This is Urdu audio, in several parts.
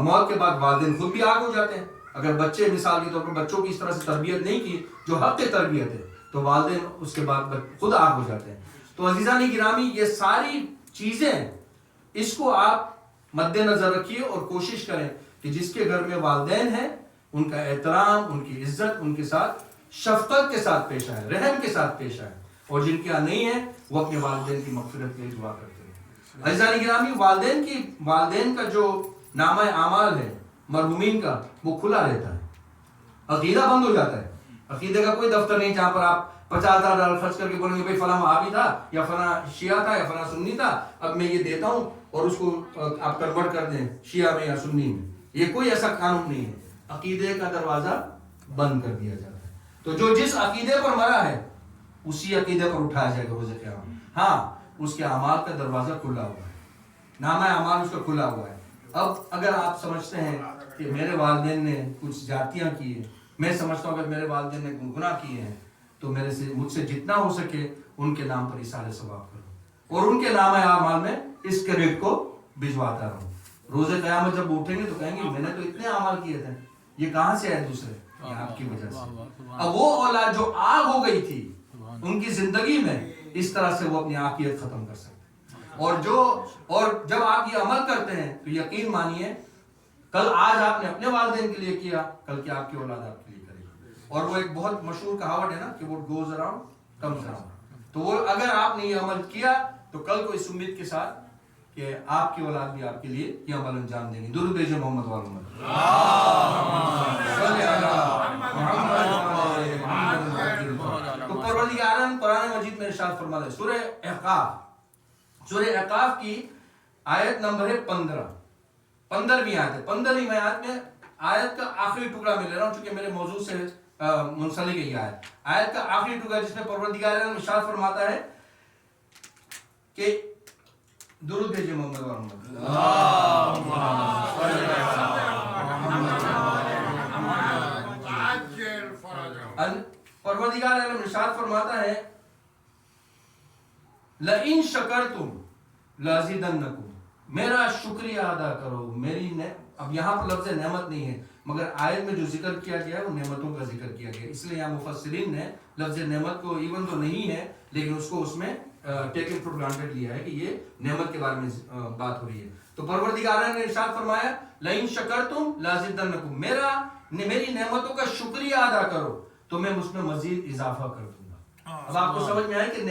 موت کے بعد والدین خود بھی آگ ہو جاتے ہیں. اگر بچے مثال کے طور پر بچوں کی اس طرح سے تربیت نہیں کی جو حق تربیت ہے تو والدین اس کے بعد خود آگ ہو جاتے ہیں. تو عزیزان گرامی یہ ساری چیزیں اس کو آپ مد نظر رکھیے اور کوشش کریں کہ جس کے گھر میں والدین ہیں ان کا احترام، ان کی عزت، ان کے ساتھ شفقت کے ساتھ پیش آئے، رحم کے ساتھ پیش آئے. اور جن کے یہاں نہیں ہے وہ اپنے والدین کی مغفرت کے لیے دعا کرتے ہیں. عزیزان گرامی والدین کا جو نامہ اعمال ہے مرحومین کا وہ کھلا رہتا ہے. عقیدہ بند ہو جاتا ہے. عقیدے کا کوئی دفتر نہیں جہاں پر آپ $50,000 خرچ کر کے بولیں گے بھائی فلاں وہابی تھا یا فلاں شیعہ تھا یا فلاں سنی تھا، اب میں یہ دیتا ہوں اور اس کو آپ کنورٹ کر دیں شیعہ میں یا سنی میں. یہ کوئی ایسا قانون نہیں ہے. عقیدے کا دروازہ بند کر دیا جاتا ہے. تو جو جس عقیدے پر مرا ہے اسی عقیدے پر اٹھایا جائے گا روز قیامت. ہاں اس کے اعمال کا دروازہ کھلا ہوا ہے، نامہ اعمال اس کا کھلا ہوا ہے. اب اگر آپ سمجھتے ہیں کہ میرے والدین نے کچھ زیادتیاں کی ہیں، میں سمجھتا ہوں اگر میرے والدین نے گناہ کیے ہیں تو مجھ سے جتنا ہو سکے ان کے نام پر اثار ثواب کرو اور ان کے نامہ اعمال میں اس کریڈٹ کو بھجواتا رہوں. روز قیامت جب اٹھیں گے تو کہیں گے میں نے تو اتنے اعمال کیے تھے، یہ کہاں سے آئے دوسرے؟ یہ آپ کی وجہ سے. اب وہ اولاد جو آگ ہو گئی تھی ان کی زندگی میں اس طرح سے وہ اپنی عافیت ختم کر سکتے. اور جب آپ یہ عمل کرتے ہیں تو یقین مانیے کل آج آپ نے اپنے والدین کے لیے کیا، کل کی آپ کی اولاد آپ کے لیے کرے گی. اور وہ ایک بہت مشہور کہاوت ہے نا کہ what goes around comes around. تو وہ اگر آپ نے یہ عمل کیا تو کل کو اس امید کے ساتھ کہ آپ کی اولاد بھی آپ کے لیے یہ عمل انجام دیں گے. درود بھیجو محمد والوں. تو پروردگاران قرآن مجید میں ارشاد فرماتا ہے سورہ احقاف کی آیت نمبر ہے 15ویں آیت ہے. 15ویں آیت میں آیت کا آخری ٹکڑا میں لے رہا ہوں چونکہ میرے موضوع سے منسلک ہے یہ آیت کا آخری ٹکڑا جس میں پروردگاران ارشاد فرماتا ہے کہ درود بھیجے محمد والوں. پروردگار عالم ارشاد فرماتا ہے لئن شکرتم لازیدنکم، میرا شکریہ ادا کرو. اب یہاں پر لفظ نعمت نہیں ہے مگر آیت میں جو ذکر کیا گیا ہے وہ نعمتوں کا ذکر کیا گیا، اس لیے یہاں مفسرین نے لفظ نعمت کو ایون تو نہیں ہے لیکن اس کو اس میں ٹیکن فور گرانٹیڈ لیا ہے کہ یہ نعمت کے بارے میں بات ہو رہی ہے. تو پروردگار نے ارشاد فرمایا لئن شکرتم لازیدنکم، میری نعمتوں کا شکریہ ادا کرو تو میں اس میں مزید اضافہ کر دوں گا. اب آپ کو سمجھ میں آئے کہ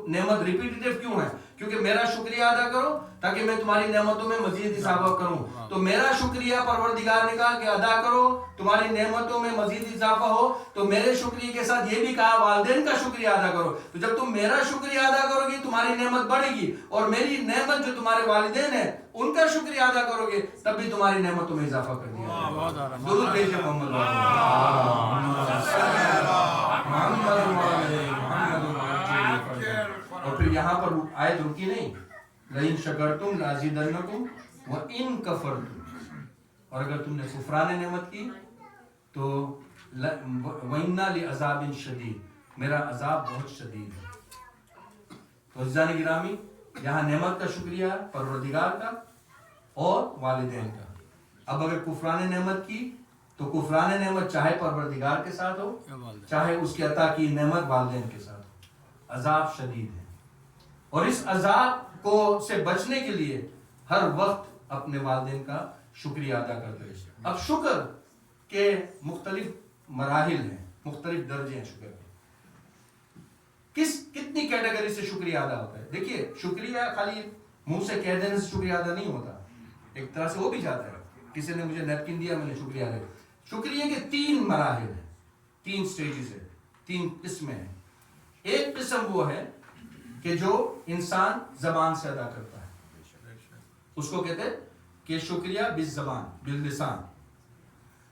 نعمت ریپیٹیٹیو کیوں ہے؟ کیونکہ میرا شکریہ ادا کرو تاکہ میں تمہاری نعمتوں میں مزید اضافہ کروں. تو میرا شکریہ پروردگار نے کہا کہ ادا کرو تمہاری نعمتوں میں مزید اضافہ ہو. تو میرے شکریہ کے ساتھ یہ بھی کہا والدین کا شکریہ ادا کرو. تو جب تم میرا شکریہ ادا کرو گے تمہاری نعمت بڑھے گی اور میری نعمت جو تمہارے والدین ہیں ان کا شکریہ ادا کرو گے تب بھی تمہاری نعمتوں میں اضافہ کر دیا جائے گا. درود بھیجے محمد. اور پھر یہاں پر آیت رکی نہیں، لئن شکرتم لازیدنکم وان کفرتم، اور اگر تم نے کفران نعمت کی تو وَإِنَّا لِعَذَابٍ شَدِيدٍ، میرا عذاب بہت شدید ہے. تو عزیزان گرامی یہاں نعمت کا شکریہ پروردگار کا اور والدین کا. اب اگر کفران نعمت کی تو کفران نعمت چاہے پروردگار کے ساتھ ہو چاہے اس کے عطا کی نعمت والدین کے ساتھ ہو، عذاب شدید ہے. اور اس عذاب کو سے بچنے کے لیے ہر وقت اپنے والدین کا شکریہ ادا کرتے رہے. اب شکر کے مختلف مراحل ہیں، مختلف درجے ہیں شکر کے. کتنی کیٹیگری سے شکریہ ادا ہوتا ہے؟ دیکھیے شکریہ خالی منہ سے کہہ دینے سے شکریہ ادا نہیں ہوتا، ایک طرح سے وہ بھی جاتا ہے. کسی نے مجھے نیپکن دیا میں نے شکریہ ادا. شکریہ کے 3 مراحل ہیں، 3 سٹیجز ہیں، 3 قسمیں ہیں. ایک قسم وہ ہے کہ جو انسان زبان سے ادا کرتا ہے، اس کو کہتے ہیں کہ شکریہ بالزبان باللسان،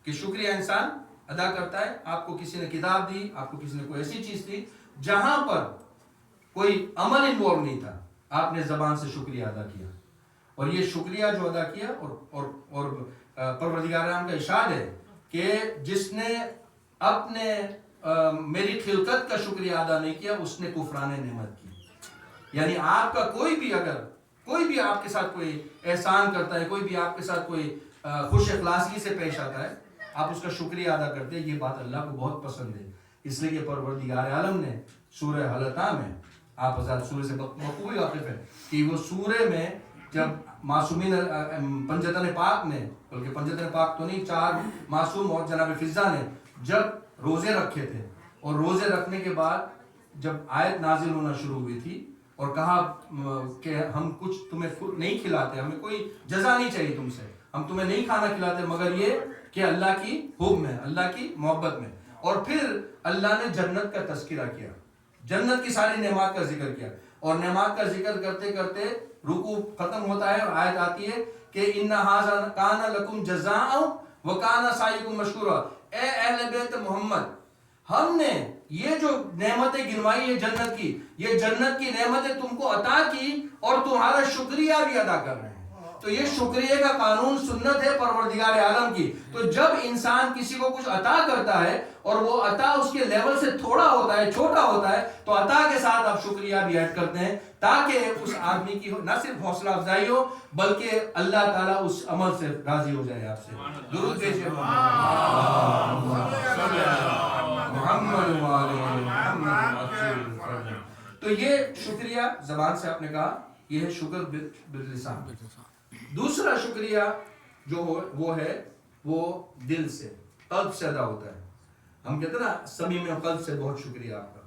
کہ شکریہ انسان ادا کرتا ہے. آپ کو کسی نے کتاب دی، آپ کو کسی نے کوئی ایسی چیز دی جہاں پر کوئی عمل انوالو نہیں تھا، آپ نے زبان سے شکریہ ادا کیا. اور یہ شکریہ جو ادا کیا اور پروردگار عالم کا ارشاد ہے کہ جس نے اپنے میری خلقت کا شکریہ ادا نہیں کیا اس نے کفران نعمت کی. یعنی آپ کا کوئی بھی اگر کوئی بھی آپ کے ساتھ کوئی احسان کرتا ہے، کوئی بھی آپ کے ساتھ کوئی خوش اخلاصی سے پیش آتا ہے، آپ اس کا شکریہ ادا کرتے ہیں، یہ بات اللہ کو بہت پسند ہے۔ اس لیے کہ پروردگار عالم نے سورہ حلقہ میں، آپ حضرات سورہ سے بخوبی واقف ہے کہ وہ سورہ میں جب معصومین پنجتن پاک نے، بلکہ پنجتن پاک تو نہیں، 4 معصوم اور جناب فضہ نے جب روزے رکھے تھے، اور روزے رکھنے کے بعد جب آیت نازل ہونا شروع ہوئی تھی اور کہا کہ ہم کچھ تمہیں نہیں کھلاتے، ہمیں کوئی جزا نہیں چاہیے تم سے، ہم تمہیں نہیں کھانا کھلاتے مگر یہ کہ اللہ کی حکم میں، اللہ کی محبت میں۔ اور پھر اللہ نے جنت کا تذکرہ کیا، جنت کی ساری نعمات کا ذکر کیا، اور نعمات کا ذکر کرتے کرتے رکوع ختم ہوتا ہے اور آیت آتی ہے کہ ان ھذا کان لکم جزاء وکان سعیکم مشکورا۔ اے اہل بیت محمد، ہم نے یہ جو نعمتیں گنوائی ہے جنت کی، یہ جنت کی نعمتیں تم کو عطا کی اور تمہارا شکریہ بھی ادا کر رہے ہیں۔ تو یہ شکریہ کا قانون سنت ہے پروردگار عالم کی۔ تو جب انسان کسی کو کچھ عطا کرتا ہے اور وہ عطا اس کے لیول سے تھوڑا ہوتا ہے، چھوٹا ہوتا ہے، تو عطا کے ساتھ آپ شکریہ بھی ایڈ کرتے ہیں تاکہ اس آدمی کی نہ صرف حوصلہ افزائی ہو بلکہ اللہ تعالیٰ اس عمل سے راضی ہو جائے آپ سے۔ درود بھیجیے محمد محمد۔ تو یہ شکریہ زبان سے آپ نے کہا، یہ ہے شکر باللسان۔ دوسرا شکریہ جو وہ ہے وہ دل سے، قلب سے ادا ہوتا ہے۔ ہم کہتے ہیں نا صمیم قلب سے بہت شکریہ آپ کا،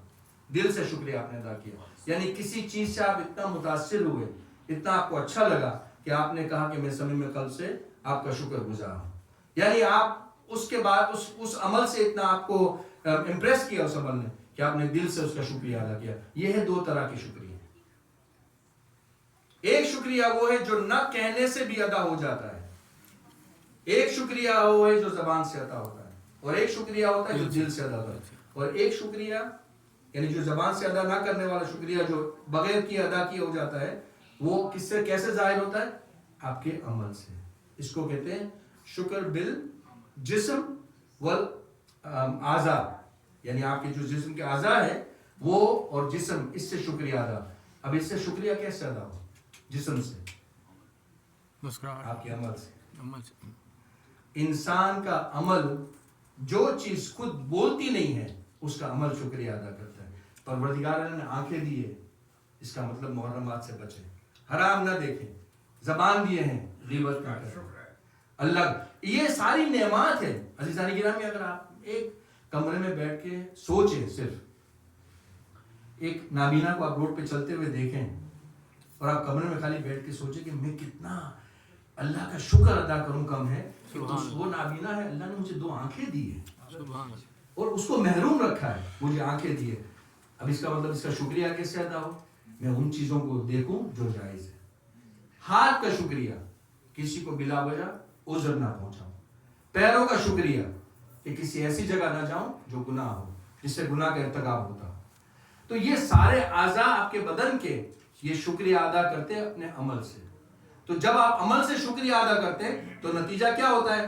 دل سے شکریہ آپ نے ادا کیا، یعنی کسی چیز سے آپ اتنا متاثر ہوئے، اتنا آپ کو اچھا لگا کہ آپ نے کہا کہ میں صمیم قلب سے آپ کا شکر گزار ہوں، یعنی آپ اس کے بعد اس عمل سے اتنا آپ کو امپریس کیا اس عمل نے کہ آپ نے دل سے اس کا شکریہ ادا کیا۔ یہ ہے 2 طرح کے شکریہ۔ ایک شکریہ وہ ہے جو نہ کہنے سے بھی ادا ہو جاتا ہے، ایک شکریہ وہ ہے جو زبان سے ادا ہوتا ہے، اور ایک شکریہ ہوتا ہے جو دل سے ادا ہوتا ہے۔ اور ایک شکریہ یعنی جو زبان سے ادا نہ کرنے والا شکریہ جو بغیر کیے ادا کیا ہو جاتا ہے، وہ کس سے کیسے ظاہر ہوتا ہے؟ آپ کے عمل سے۔ اس کو کہتے ہیں شکر بالجسم والاعضاء، یعنی آپ کے جو جسم کے اعضاء ہے وہ اور جسم، اس سے شکریہ ادا۔ اب اس سے شکریہ کیسے ادا ہو؟ جسم سے، آپ کے عمل سے۔ انسان کا عمل جو چیز خود بولتی نہیں ہے اس کا عمل شکریہ ادا کرتا ہے۔ پروردگار نے آنکھیں دی ہے، اس کا مطلب محرمات سے بچیں، حرام نہ دیکھیں، زبان دیے ہیں غیبت نہ کریں، اللہ یہ ساری نعمات ہیں۔ عزیزان گرامی، اگر آپ ایک کمرے میں بیٹھ کے سوچیں، صرف ایک نابینا کو آپ روڈ پہ چلتے ہوئے دیکھیں اور آپ کمرے میں خالی بیٹھ کے سوچیں کہ میں کتنا اللہ کا شکر ادا کروں، کم ہے کہ وہ نابینا ہے، اللہ نے مجھے 2 آنکھیں دی ہیں اور اس کو محروم رکھا ہے، مجھے آنکھیں دی ہے۔ اب اس کا مطلب اس کا شکریہ کیسے ادا ہو؟ میں ان چیزوں کو دیکھوں جو جائز ہے۔ ہاتھ کا شکریہ، کسی کو بلا وجہ عذر نہ پہنچاؤں۔ پیروں کا شکریہ کہ کسی ایسی جگہ نہ جاؤں جو گناہ ہو، جس سے گناہ کا ارتکاب ہوتا ہو۔ تو یہ سارے اعضاء آپ کے بدن کے یہ شکریہ ادا کرتے ہیں اپنے عمل سے۔ تو جب آپ عمل سے شکریہ ادا کرتے ہیں تو نتیجہ کیا ہوتا ہے؟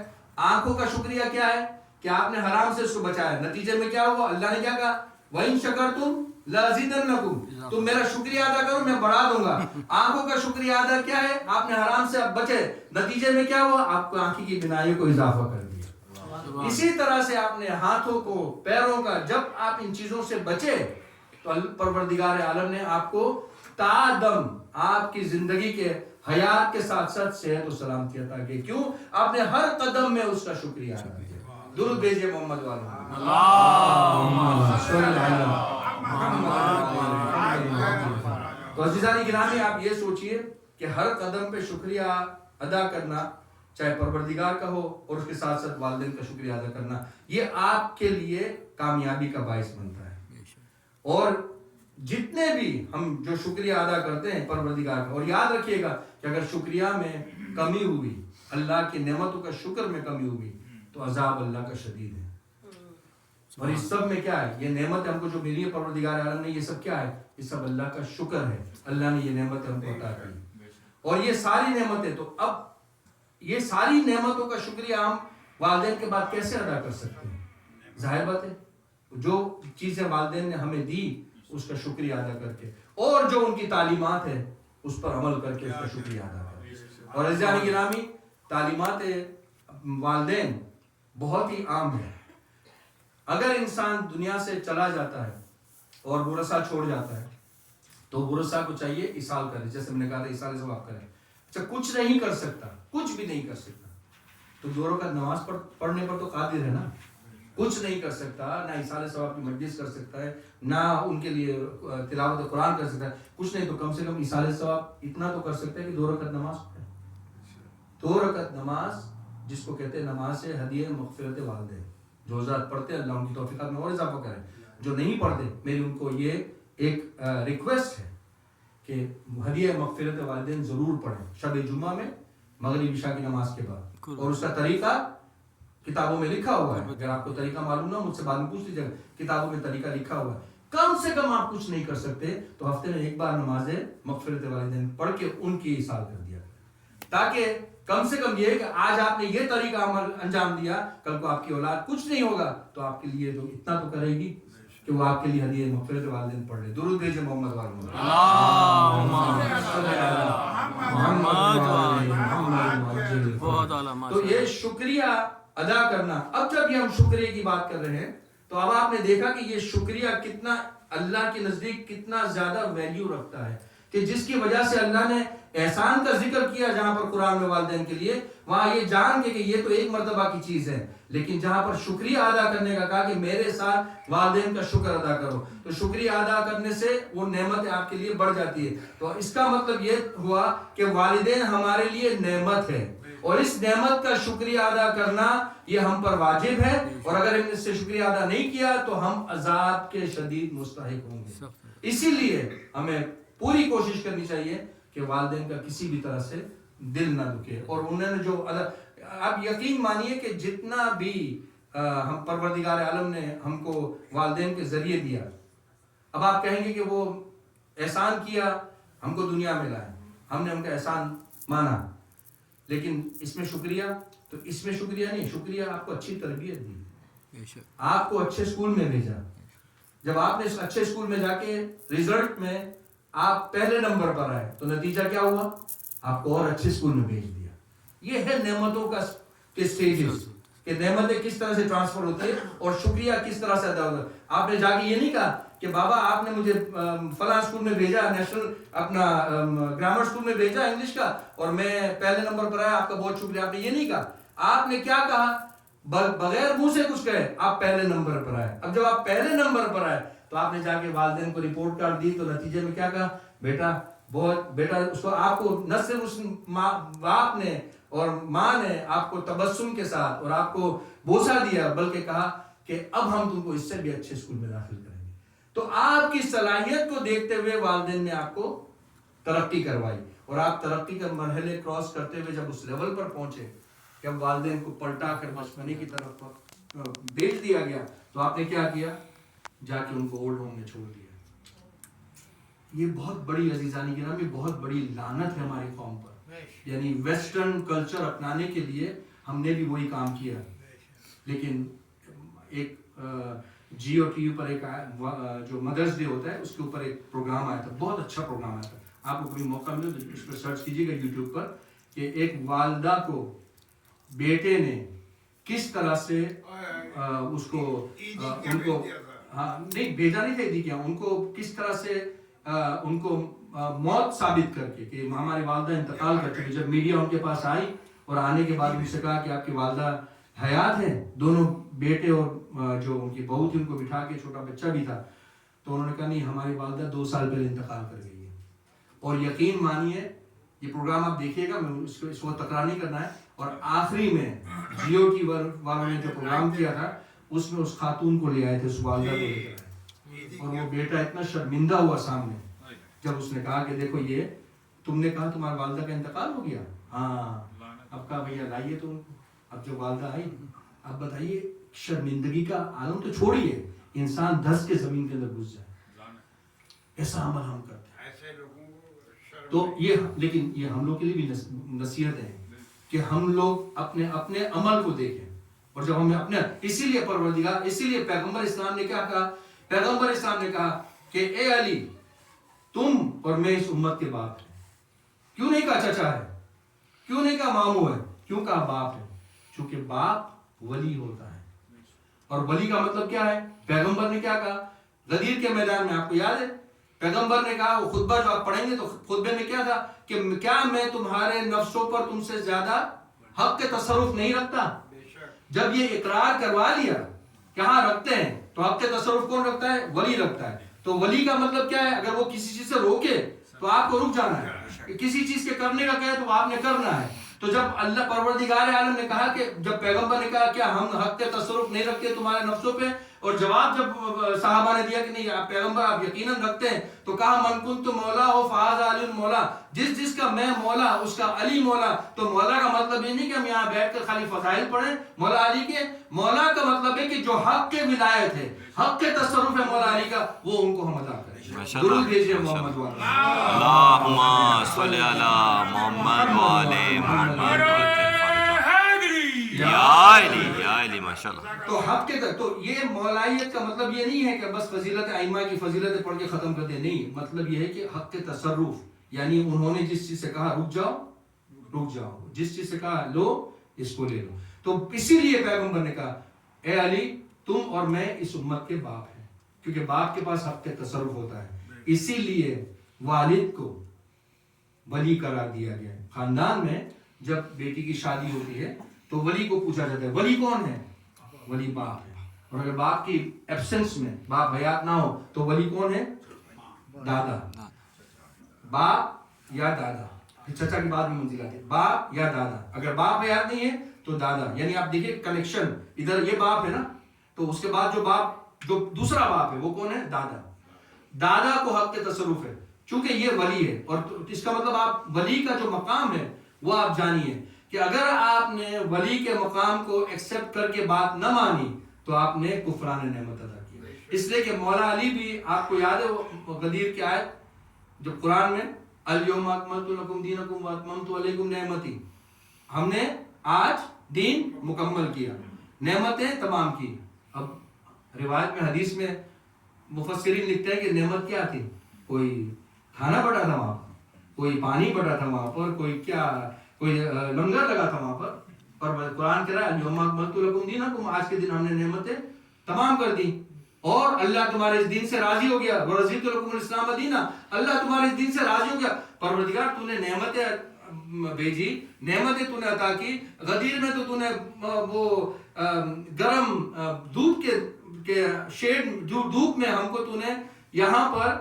آنکھوں کا شکریہ کیا ہے کہ آپ نے حرام سے اس کو بچایا، نتیجے میں کیا ہوا؟ اللہ نے کیا کہا؟ وَإِن شَكَرْتُمْ لَأَزِيدَنَّكُمْ، تم میرا شکریہ ادا کرو میں بڑھا دوں گا۔ آنکھوں کا شکریہ ادا کیا ہے؟ آپ نے حرام سے اب بچے، نتیجے میں کیا ہوا؟ آپ کو آنکھی کی بینائی کو اضافہ کر دیا۔ اسی طرح سے آپ نے ہاتھوں کو، پیروں کا، جب آپ ان چیزوں سے بچے تو پروردگار عالم نے آپ کو تادم آپ کی زندگی کے حیات کے ساتھ ساتھ صحت و سلامتی عطا کی۔ کیوں؟ آپ نے ہر قدم میں اس کا شکریہ ادا کیا۔ درود بھیجیے محمد والے تو عزیزان گرامی، آپ یہ سوچئے کہ ہر قدم پہ شکریہ ادا کرنا، چاہے پروردگار کا ہو اور اس کے ساتھ ساتھ والدین کا شکریہ ادا کرنا، یہ آپ کے لیے کامیابی کا باعث بنتا ہے۔ اور جتنے بھی ہم جو شکریہ ادا کرتے ہیں پروردگار کا، اور یاد رکھیے گا کہ اگر شکریہ میں کمی ہوئی، اللہ کی نعمتوں کا شکر میں کمی ہوئی تو عذاب اللہ کا شدید ہے۔ اور اس سب میں کیا ہے؟ یہ نعمت ہم کو جو ملی ہے پروردگار عالم نے، یہ سب کیا ہے؟ یہ سب اللہ کا شکر ہے، اللہ نے یہ نعمت ہم کو عطا کی۔ اور یہ ساری نعمتیں، تو اب یہ ساری نعمتوں کا شکریہ ہم والدین کے بعد کیسے ادا کر سکتے ہیں؟ ظاہر بات ہے جو چیزیں والدین نے ہمیں دی اس کا شکریہ ادا کر کے، اور جو ان کی تعلیمات ہے اس پر عمل کر کے اس کا شکریہ ادا کریں. اور عزیزان گرامی، تعلیمات والدین بہت ہی عام ہے. اگر انسان دنیا سے چلا جاتا ہے اور ورثہ چھوڑ جاتا ہے تو ورثہ کو چاہیے ایصال کرے، جیسے میں نے کہا تھا ایصال ثواب کرے. اچھا کچھ نہیں کر سکتا، کچھ بھی نہیں کر سکتا تو 2 رکعت نماز پڑھنے پر تو قادر ہے نا. کچھ نہیں کر سکتا، نہ ایصال ثواب کی مجلس کر سکتا ہے، نہ ان کے لیے تلاوت قرآن کر سکتا ہے، کچھ نہیں تو کم سے کم ایصال ثواب اتنا تو کر سکتا ہے کہ 2 رکعت نماز پڑھے. 2 رکعت نماز جس کو کہتے ہیں نماز سے ہدیہ مغفرت والدین. جو حضرات پڑھتے ہیں اللہ ان کی توفیقات میں اور اضافہ کریں، جو نہیں پڑھتے میری ان کو یہ ایک ریکویسٹ ہے کہ ہدیہ مغفرت والدین ضرور پڑھیں شب جمعہ میں مغرب عشاء کی نماز کے بعد. اور اس کا طریقہ کتابوں میں لکھا ہوا ہے، اگر آپ کو طریقہ معلوم نہ مجھ سے بعد میں پوچھ لیجیے گا، کتابوں میں طریقہ لکھا ہوا ہے. کم سے کم آپ کچھ نہیں کر سکتے تو ہفتے میں ایک بار نماز مغفرت والدین پڑھ کے ان کی ایصال کر دیا کریں، تاکہ کم سے کم یہ کہ آج آپ نے یہ طریقہ عمل انجام دیا، کل کو آپ کی اولاد کچھ نہیں ہوگا تو آپ کے لیے تو اتنا تو کرے گی کہ وہ آپ کے لیے ہدیہ مغفرت والدین پڑھ لے. درود بھیجے محمد والے تو یہ شکریہ ادا کرنا. اب جب یہ ہم شکریہ کی بات کر رہے ہیں تو اب آپ نے دیکھا کہ یہ شکریہ کتنا اللہ کے نزدیک کتنا زیادہ ویلیو رکھتا ہے، کہ جس کی وجہ سے اللہ نے احسان کا ذکر کیا جہاں پر قرآن میں والدین کے لیے، وہاں یہ جان کے کہ یہ تو ایک مرتبہ کی چیز ہے، لیکن جہاں پر شکریہ ادا کرنے کا کہا کہ میرے ساتھ والدین کا شکر ادا کرو، تو شکریہ ادا کرنے سے وہ نعمت آپ کے لیے بڑھ جاتی ہے. تو اس کا مطلب یہ ہوا کہ والدین ہمارے لیے نعمت ہے، اور اس نعمت کا شکریہ ادا کرنا یہ ہم پر واجب ہے، اور اگر ہم اس سے شکریہ ادا نہیں کیا تو ہم عذاب کے شدید مستحق ہوں گے. اسی لیے ہمیں پوری کوشش کرنی چاہیے کہ والدین کا کسی بھی طرح سے دل نہ دکھے. اور انہوں نے جو آپ یقین مانیے کہ جتنا بھی ہم پروردگار عالم نے ہم کو والدین کے ذریعے دیا، اب آپ کہیں گے کہ وہ احسان کیا ہم کو دنیا میں لائے، ہم نے ان کا احسان مانا، لیکن اس میں شکریہ تو اس میں شکریہ نہیں. شکریہ آپ کو اچھی تربیت دی، آپ کو اچھے اسکول میں بھیجا. جب آپ نے اچھے اسکول میں جا کے رزلٹ میں آپ پہلے نمبر پر آئے تو نتیجہ کیا ہوا؟ آپ کو اور اچھے اسکول میں بھیج دیا. یہ ہے نعمتوں کا سٹیجز، کہ نعمتیں کس طرح سے ٹرانسفر ہوتی ہے اور شکریہ کس طرح سے ادا ہوتا ہے. آپ نے جا کے یہ نہیں کہا کہ بابا آپ نے مجھے فلاں اسکول میں بھیجا، نیشنل اپنا گرامر اسکول میں بھیجا انگلش کا، اور میں پہلے نمبر پر آیا، آپ کا بہت شکریہ. آپ نے یہ نہیں کہا. آپ نے کیا کہا؟ بغیر منہ سے کچھ کہے آپ پہلے نمبر پر آئے. اب جب آپ پہلے نمبر پر آئے تو آپ نے جا کے والدین کو رپورٹ کارڈ دی، تو نتیجے میں کیا کہا؟ بیٹا اس کو آپ کو نہ صرف اس باپ نے اور ماں نے آپ کو تبسم کے ساتھ اور آپ کو بوسہ دیا، بلکہ کہا کہ اب ہم تم کو اس سے بھی اچھے اسکول میں داخل کریں گے. تو آپ کی صلاحیت کو دیکھتے ہوئے والدین نے آپ کو ترقی کروائی، اور آپ ترقی کے مرحلے کراس کرتے ہوئے جب اس لیول پر پہنچے کہ اب والدین کو پلٹا کر بچپنے کی طرف بھیج دیا گیا، تو آپ نے کیا کیا؟ جا کے ان کو اولڈ ہوم میں چھوڑ دیا. یہ بہت بڑی عزیزانی گرامی، بہت بڑی لعنت ہے ہماری قوم پر. یعنی ویسٹرن کلچر اپنانے کے لیے ہم نے بھی وہی کام کیا. لیکن ایک جیو ٹی وی پر ایک جو مدرس ڈے ہوتا ہے اس کے اوپر ایک پروگرام آیا تھا، بہت اچھا پروگرام آیا تھا. آپ کو کبھی موقع ملے تو اس پر سرچ کیجیے گا یوٹیوب پر، کہ ایک والدہ کو بیٹے نے کس طرح سے اس کو ان کو نہیں بھیجا نہیں تھا کیا، ان کو کس طرح سے ان کو موت ثابت کر کے کہ ہماری والدہ انتقال کر چکی. جب میڈیا ان کے پاس آئی اور آنے کے بعد ان سے کہا کہ آپ کی والدہ حیات ہیں، دونوں بیٹے اور جو ان کی بہو تھی ان کو بٹھا کے، چھوٹا بچہ بھی تھا، تو انہوں نے کہا نہیں ہماری والدہ 2 سال پہلے انتقال کر گئی ہے. اور یقین مانیے یہ پروگرام آپ دیکھیے گا، میں اس کو تکرار نہیں کرنا ہے. اور آخری میں جیو ٹی والوں نے جو پروگرام کیا تھا اس میں اس خاتون کو لے آئے تھے، اس والدہ کو لے کر آئے، اور وہ بیٹا اتنا شرمندہ ہوا سامنے جب اس نے کہا کہ دیکھو یہ تم نے کہا تمہاری والدہ کا انتقال ہو گیا. ہاں. اب کہا بھیا لائیے تو. اب جو والدہ آئی، اب بتائیے شرمندگی کا عالم تو چھوڑیے، انسان دھس کے زمین کے اندر گھس جائے. ایسا عمل ہم کرتے ہیں تو یہ، لیکن یہ ہم لوگ کے لیے بھی نصیحت ہے کہ ہم لوگ اپنے عمل کو دیکھیں. اور جب ہمیں اپنے، اسی لیے پروردگار، اسی لیے پیغمبر اسلام نے کیا کہا؟ پیغمبر اسلام نے کہا کہ اے علی تم اور میں اس امت کے باپ ہیں. کیوں نہیں کہا چچا ہے؟ کیوں نہیں کہا ماموں ہے؟ کیوں کہا باپ ہے؟ چونکہ باپ ولی ہوتا ہے. اور ولی کا مطلب کیا ہے؟ پیغمبر نے کیا کہا غدیر کے میدان میں؟ آپ کو یاد ہے پیغمبر نے کہا, وہ خطبہ جو آپ پڑھیں گے تو خطبے میں کیا تھا کہ کیا میں تمہارے نفسوں پر تم سے زیادہ حق کے تصرف نہیں رکھتا؟ جب یہ اقرار کروا لیا کہ ہاں رکھتے ہیں, تو حق کے تصرف کون رکھتا ہے؟ ولی رکھتا ہے. تو ولی کا مطلب کیا ہے؟ اگر وہ کسی چیز سے روکے تو آپ کو رک جانا ہے, کسی چیز کے کرنے کا کہے تو آپ نے کرنا ہے. تو جب اللہ پروردگار عالم نے کہا کہ جب پیغمبر نے کہا کیا ہم حق کے تصرف نہیں رکھتے تمہارے نفسوں پہ, اور جواب جب صحابہ نے دیا کہ نہیں آپ پیغمبر آپ یقیناً رکھتے ہیں, تو کہا من کنت مولا ہو فہذا علی مولا, جس کا میں مولا اس کا علی مولا. تو مولا کا مطلب یہ نہیں کہ ہم یہاں بیٹھ کر خالی فضائل پڑھیں مولا علی کے. مولا کا مطلب ہے کہ جو حق کے ولایت ہے, حق کے تصرف ہے مولا علی کا, وہ ان کو ہم ادا کریں. درود بھیجیے محمد والے اللہم صلی علی محمد وعلی محمد یا علی ماشاءاللہ. تو حق کے تو یہ مولائیت کا مطلب یہ نہیں ہے کہ بس فضیلت ائمہ کی فضیلتیں پڑھ کے ختم کر دیں, نہیں. مطلب یہ ہے کہ حق کے تصرف, یعنی انہوں نے جس چیز سے کہا رک جاؤ, جس چیز سے کہا لو اس کو لے لو. تو اسی لیے پیغمبر نے کہا اے علی تم اور میں اس امت کے باپ ہیں, کیونکہ باپ کے پاس حق کے تصرف ہوتا ہے. اسی لیے والد کو ولی قرار دیا گیا ہے. خاندان میں جب بیٹی کی شادی ہوتی ہے تو ولی کو پوچھا جاتا ہے ولی کون ہے؟ ولی باپ ہے. اور اگر باپ کی ایبسنس میں, باپ حیات نہ ہو, تو ولی کون ہے؟ دادا. باپ یا دادا, چچا کی بات میں منزل آتی ہے, باپ یا دادا. اگر باپ حیات نہیں ہے تو دادا. یعنی آپ دیکھیں کنیکشن, ادھر یہ باپ ہے نا, تو اس کے بعد جو دوسرا باپ ہے وہ کون ہے؟ دادا. دادا کو حق کے تصرف ہے چونکہ یہ ولی ہے. اور اس کا مطلب آپ ولی کا جو مقام ہے وہ آپ جانیے کہ اگر آپ نے ولی کے مقام کو ایکسپٹ کر کے بات نہ مانی تو آپ نے کفران نعمت ادا کی. اس لیے کہ مولا علی بھی آپ کو یاد ہے وہ غدیر کی آیت جو قرآن میں الیوم اکملت لکم دینکم واتممت علیکم نعمتی, ہم نے آج دین مکمل کیا, نعمتیں تمام کی. اب روایت میں حدیث میں مفسرین لکھتے ہیں کہ نعمت کیا تھی؟ کوئی کھانا پڑا تھا وہاں پر, کوئی پانی پڑا تھا وہاں پر, کوئی لنگر لگا تھا وہاں پر. اور قرآن کہہ رہا ہے الیوم اکملت لکم دینکم, آج کے دن ہم نے نعمتیں تمام کر دی اور اللہ تمہارے اس دین سے راضی ہو گیا. ورضیت لکم الاسلام دینا, اللہ تمہارے اس دین سے راضی ہو گیا. پروردگار تو نے نعمتیں بھیجی, نعمتیں تو نے عطا کی. غدیر میں تو نے وہ گرم دھوپ کے شیڈ دھوپ میں ہم کو تو نے یہاں پر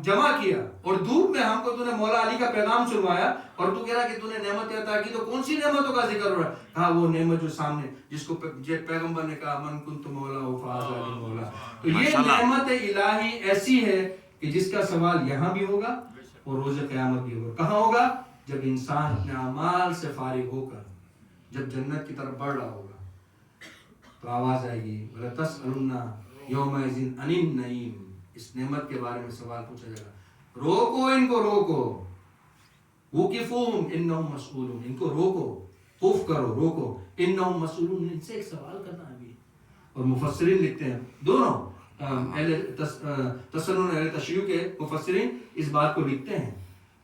جمع کیا, اور دھوپ میں ہم کو تو نے مولا علی کا پیغام سنوایا, اور تو کہہ رہا کہ تو نے نعمتیں عطا کی. تو کون سی نعمتوں کا ذکر ہو رہا ہے؟ کہا وہ نعمت جو سامنے, جس کو پیغمبر نے کہا من کنت مولا ہو فہذا علی مولا. تو یہ نعمت الہی ایسی ہے کہ جس کا سوال یہاں بھی ہوگا اور روز قیامت بھی ہوگا. کہاں ہوگا؟ جب انسان اپنے اعمال سے فارغ ہو کر جب جنت کی طرف بڑھ رہا ہوگا تو آواز آئے گی وَلَتَسْأَلُنَّ يَوْمَئِذٍ عَنِ النَّعِيمِ, اس نعمت کے بارے میں سوال پوچھا جائے گا. روکو ان کو, روکو. وَقِفُوهُمْ إِنَّهُمْ مَسْئُولُونَ, ان کو روکو, قف کرو, روکو. إِنَّهُمْ مَسْئُولُونَ, ان سے ایک سوال کرنا ہے بھی. اور مفسرین لکھتے ہیں دونوں تسنن اہل تشیع کے مفسرین اس بات کو لکھتے ہیں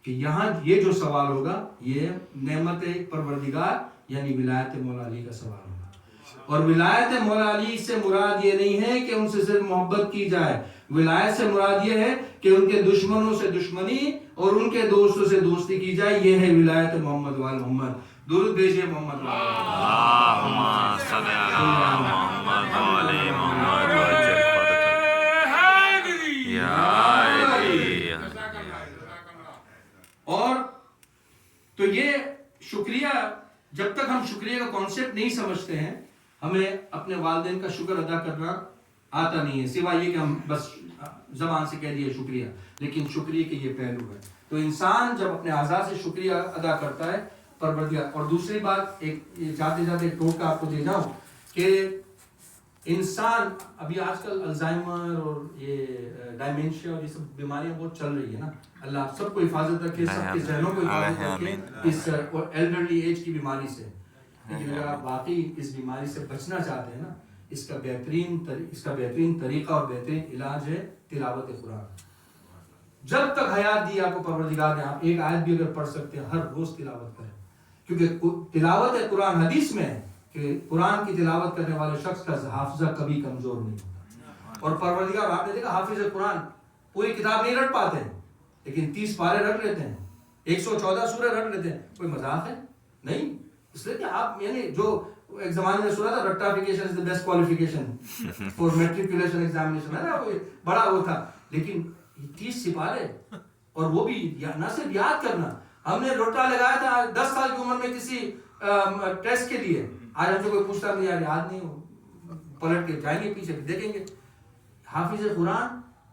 کہ یہاں یہ جو سوال ہوگا یہ نعمت پروردگار یعنی ولایت مولا علی کا سوال ہوگا. اور ولایت مولا علی سے مراد یہ نہیں ہے کہ ان سے صرف محبت کی جائے, ولایت سے مراد یہ ہے کہ ان کے دشمنوں سے دشمنی اور ان کے دوستوں سے دوستی کی جائے. یہ ہے ولایت محمد وال محمد. درود بھیجیے محمد وال اللہم صلی علی محمد وعلی محمد اور تو یہ شکریہ, جب تک ہم شکریہ کا کانسیپٹ نہیں سمجھتے ہیں ہمیں اپنے والدین کا شکر ادا کرنا آتا نہیں ہے, سوائے یہ کہ ہم بس زبان سے کہہ دیے شکریہ. لیکن شکریہ کے یہ پہلو ہے. تو انسان جب اپنے اعضاء سے شکریہ ادا کرتا ہے پروردگار. اور دوسری بات ایک جاتے جاتے ایک ٹوٹکا آپ کو دے جاؤں کہ انسان ابھی آج کل الزائمر اور یہ ڈائمینشیا اور یہ سب بیماریاں بہت چل رہی ہے نا, اللہ آپ سب کو حفاظت رکھے, سب کے ذہنوں کو حفاظت رکھے اس اور ایلڈرلی ایج کی بیماری سے. لیکن اگر آپ واقعی اس بیماری سے بچنا چاہتے ہیں نا, اس کا بہترین طریقہ اور بہترین علاج ہے تلاوت قرآن. جب تک حیات دی آپ کو پروردگار نے، آپ ایک آیت بھی اگر پڑھ سکتے ہیں ہر روز تلاوت کریں، کیونکہ تلاوت ہے قرآن حدیث میں ہے کہ قرآن کی تلاوت کرنے والے شخص کا حافظہ کبھی کمزور نہیں ہوتا. اور پروردگار، آپ نے دیکھا حافظ قرآن پوری کتاب نہیں رٹ پاتے ہیں لیکن 30 پارے رٹ لیتے ہیں، 114 سورہ رٹ لیتے ہیں. کوئی مذاق ہے؟ نہیں. اس لیے کہ آپ یعنی جو ایک زمانے میں سنا تھا رٹافیکیشن is the best qualification for matriculation examination, ہے نا، وہ بڑا وہ تھا. لیکن 30 سپارے، اور وہ بھی نہ صرف یاد کرنا. ہم نے روٹا لگایا تھا 10 سال کی عمر میں کسی ٹیسٹ کے لیے، آج ہم سے کوئی پوچھتا نہیں، یار یاد نہیں ہو، پلٹ کے جائیں گے پیچھے دیکھیں گے. حافظ قرآن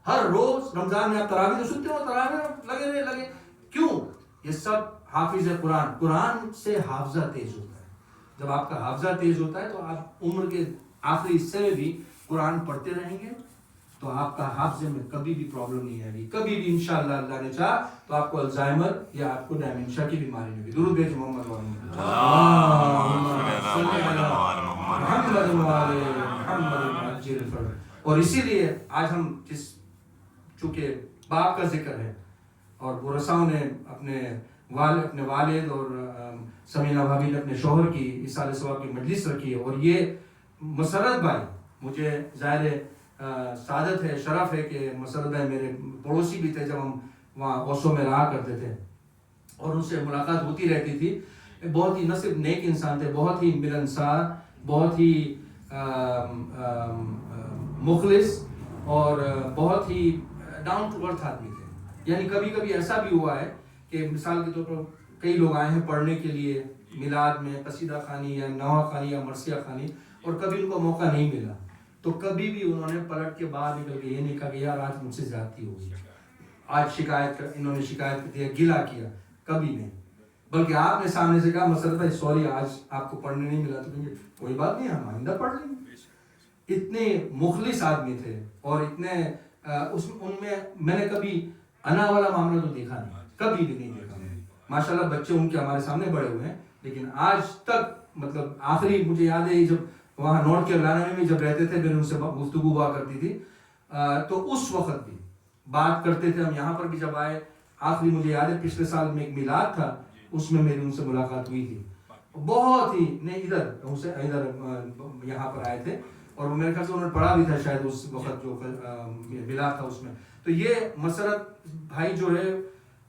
ہر روز رمضان میں آپ تراویح تو سنتے ہو، تراویح لگے کیوں؟ یہ سب حافظ قرآن. قرآن سے حافظہ تیز ہوتا ہے. جب آپ کا حافظہ تیز ہوتا ہے تو آپ عمر کے آخری حصے میں بھی قرآن پڑھتے رہیں گے تو آپ کا حافظے میں کبھی بھی پرابلم نہیں آئے گی. کبھی بھی انشاءاللہ اللہ نے چاہا تو آپ کو الزائمر یا آپ کو ڈائمنشیا کی بیماری نہیں ہوگی. درود بھیج محمد محمد. اور اسی لیے آج ہم چونکہ باپ کا ذکر ہے اور برساؤں نے اپنے والد اور سمینہ بھابی نے اپنے شوہر کی اصالہ ثواب کی مجلس رکھی ہے. اور یہ مسرت بھائی، مجھے ظاہر سعادت ہے، شرف ہے کہ مسرت بھائی میرے پڑوسی بھی تھے جب ہم وہاں اوسو میں رہا کرتے تھے اور ان سے ملاقات ہوتی رہتی تھی. بہت ہی نہ صرف نیک انسان تھے، بہت ہی ملنسار، بہت ہی مخلص اور بہت ہی ڈاؤن ٹو ارتھ آدمی تھے. یعنی کبھی کبھی ایسا بھی ہوا ہے کہ مثال کے طور پر کئی لوگ آئے ہیں پڑھنے کے لیے میلاد میں قصیدہ خوانی یا نوحہ خوانی یا مرثیہ خوانی، اور کبھی ان کو موقع نہیں ملا تو کبھی بھی انہوں نے پلٹ کے باہر نکل کے یہ نہیں کہا کہ یار آج مجھ سے زیادتی ہو گئی، آج انہوں نے شکایت کی، گلا کیا. کبھی نہیں، بلکہ آپ نے سامنے سے کہا مسرت بھائی سوری آج آپ کو پڑھنے نہیں ملا، تو کہیں کوئی بات نہیں، ہم آئندہ پڑھ لیں گے. اتنے مخلص آدمی تھے اور اتنے ان میں نے کبھی انا والا معاملہ تو دیکھا نہیں، کبھی بھی نہیں دیکھا. ماشاءاللہ بچے ان کے ہمارے سامنے بڑے ہوئے ہیں، لیکن آج تک مطلب آخری مجھے یاد ہے جب وہاں نارتھ کیرولینا میں بھی جب رہتے تھے میں ان سے گفتگو ہوا کرتی تھی تو اس وقت بھی بات کرتے تھے. ہم یہاں پر بھی جب آئے آخری مجھے یاد ہے پچھلے سال میں ایک میلاد تھا، اس میں میری ان سے ملاقات ہوئی تھی. بہت ہی نہیں ادھر یہاں پر آئے تھے اور میرے خیال سے انہوں نے پڑھا بھی تھا شاید اس وقت جو میلاد تھا اس میں. تو یہ مسرت بھائی جو ہے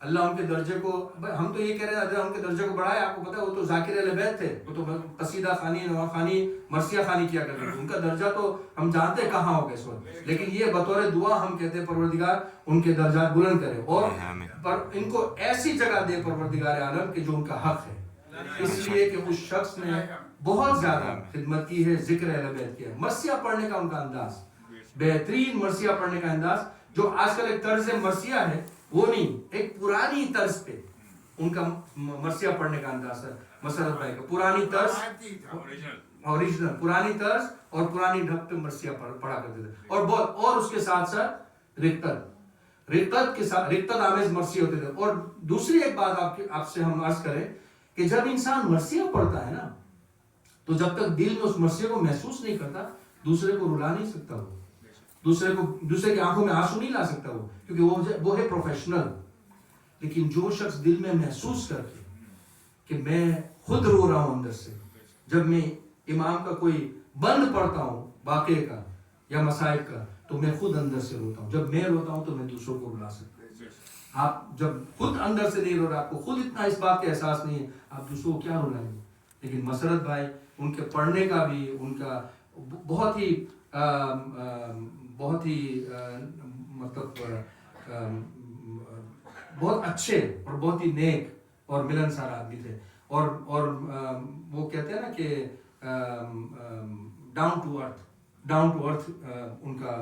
اللہ ان کے درجے کو، ہم تو یہ کہہ رہے ہیں اللہ ان کے درجے کو بڑھائے. آپ کو پتا ہے وہ تو ذاکر اہل بیت تھے، وہ تو قصیدہ خوانی، نوحہ خوانی، مرثیہ خوانی کیا کرتے تھے. ان کا درجہ تو ہم جانتے ہیں کہاں ہوگا اس وقت، لیکن یہ بطور دعا ہم کہتے ہیں پروردگار ان کے درجات بلند کرے اور ان کو ایسی جگہ دے پروردگار عالم کہ جو ان کا حق ہے. اس لیے کہ اس شخص نے بہت زیادہ خدمت کی ہے، ذکر اہل بیت کیا ہے. مرثیہ پڑھنے کا ان کا انداز، بہترین مرثیہ پڑھنے کا انداز، جو آج کل ایک طرز مرثیہ ہے وہ نہیں، ایک پرانی طرز پہ ان کا مرثیہ پڑھنے کا انداز ہے. مسرت بھائی کا پرانی طرز، اوریجنل پرانی طرز اور پرانی ڈھب پہ مرثیہ پڑھا کرتے تھے. اور بہت، اور اس کے ساتھ ساتھ رقت کے ساتھ رقت آمیز مرثیہ ہوتے تھے. اور دوسری ایک بات آپ سے ہم عرض کریں کہ جب انسان مرثیہ پڑھتا ہے نا تو جب تک دل میں اس مرثیہ کو محسوس نہیں کرتا دوسرے کو رلا نہیں سکتا، وہ دوسرے کی آنکھوں میں آنسو نہیں لا سکتا وہ، کیونکہ وہ ہے پروفیشنل. لیکن جو شخص دل میں محسوس کرتے کہ میں خود رو رہا ہوں اندر سے، جب میں امام کا کوئی بند پڑھتا ہوں واقعے کا یا مسائل کا تو میں خود اندر سے روتا ہوں. جب میں روتا ہوں تو میں دوسروں کو رلا سکتا ہوں. آپ جب خود اندر سے نہیں رو رہے، آپ کو خود اتنا اس بات کا احساس نہیں ہے، آپ دوسروں کو کیا رلائیں گے. لیکن مسرت بھائی ان کے پڑھنے کا بھی ان کا بہت ہی مطلب بہت اچھے اور بہت ہی نیک اور ملنسار آدمی تھے. اور وہ کہتے ہیں نا کہ ڈاؤن ٹو ارتھ ان کا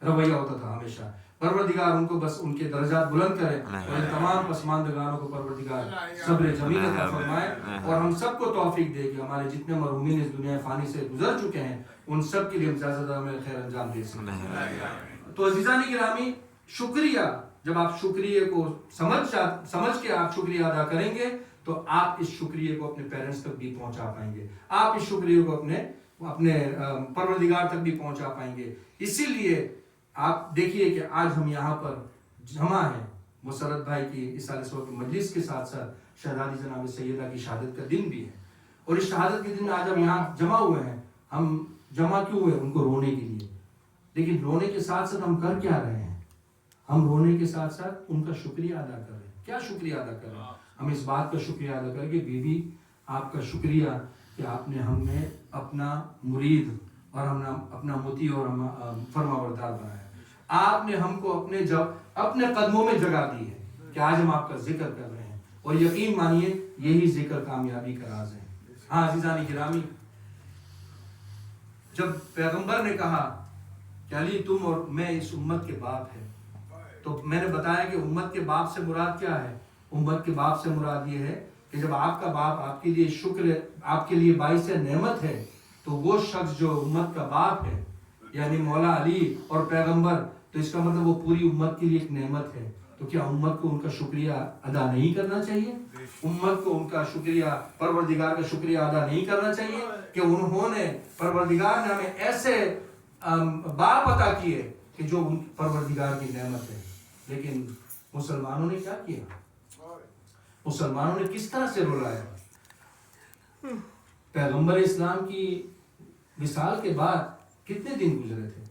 رویہ ہوتا تھا ہمیشہ. پروردگار ان کو بس ان کے درجات بلند کرے اور تمام پسماندگانوں کو پروردگار صبر جمیل عطا فرمائے اور ہم سب کو توفیق دے کہ ہمارے جتنے مرحومین اس دنیا فانی سے گزر چکے ہیں ان سب کے لیے زیادہ زیادہ ہمیں خیر انجام دے سکیں. تو عزیزان گرامی، شکریہ، جب آپ شکریہ کو سمجھ کے آپ شکریہ ادا کریں گے تو آپ اس شکریہ کو اپنے پیرنٹس تک بھی پہنچا پائیں گے، آپ اس شکریہ کو اپنے پروردگار تک بھی پہنچا پائیں گے. اسی لیے آپ دیکھیے کہ آج ہم یہاں پر جمع ہے مسرت بھائی کی اصالہ سو کی مجلس کے ساتھ ساتھ شہزادی جناب سیدہ کی شہادت کا دن بھی ہے، اور اس شہادت کے دن میں آج ہم یہاں جمع ہوئے ہیں. ہم جمع کیوں ہوئے؟ ان کو رونے کے لیے. لیکن رونے کے ساتھ ساتھ ہم کر کیا رہے ہیں؟ ہم رونے کے ساتھ ساتھ ان کا شکریہ ادا کر رہے ہیں. کیا شکریہ ادا کر رہے ہیں؟ ہم اس بات کا شکریہ ادا کریں کہ بی بی آپ کا شکریہ کہ آپ نے ہمیں اپنا مرید اور ہم نے اپنا مطیع اور فرما بردار بنایا. آپ نے ہم کو اپنے قدموں میں جگہ دی ہے کہ آج ہم آپ کا ذکر کر رہے ہیں، اور یقین مانیے یہی ذکر کامیابی کا راز ہے. ہاں عزیزان گرامی، جب پیغمبر نے کہا کہ علی تم اور میں اس امت کے باپ ہیں، تو میں نے بتایا کہ امت کے باپ سے مراد کیا ہے؟ امت کے باپ سے مراد یہ ہے کہ جب آپ کا باپ آپ کے لیے شکر، آپ کے لیے باعث نعمت ہے، تو وہ شخص جو امت کا باپ ہے یعنی مولا علی اور پیغمبر، تو اس کا مطلب وہ پوری امت کے لیے ایک نعمت ہے. تو کیا امت کو ان کا شکریہ ادا نہیں کرنا چاہیے؟ امت کو ان کا شکریہ، پروردگار کا شکریہ ادا نہیں کرنا چاہیے کہ انہوں نے، پروردگار نے ہمیں ایسے باپ عطا کیے کہ جو ان پروردگار کی نعمت ہے. لیکن مسلمانوں نے کیا کیا؟ مسلمانوں نے کس طرح سے رلایا؟ پیغمبر اسلام کی وصال کے بعد کتنے دن گزرے تھے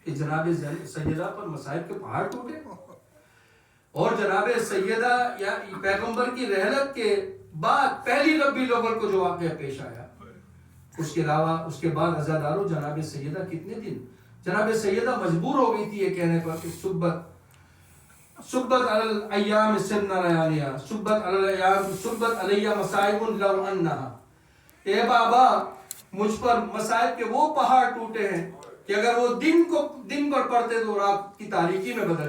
کہ جناب سیدہ پر مصائب کے پہاڑ ٹوٹے، اور جناب سیدہ یا پیغمبر کی رحلت کے بعد پہلی ربیع الاول کو جو واقعہ پیش آیا، اس کے علاوہ اس کے بعد عزادارو جناب سیدہ کتنے دن؟ جناب سیدہ مجبور ہو گئی تھی یہ کہنے پر کہ سبت علی الایام سن ریانیہ، سبت علیہ مصائب لو انہا. اے بابا، مجھ پر مصائب کے وہ پہاڑ ٹوٹے ہیں کہ اگر وہ دن پر پڑتے تو رات کی تاریکی میں بدل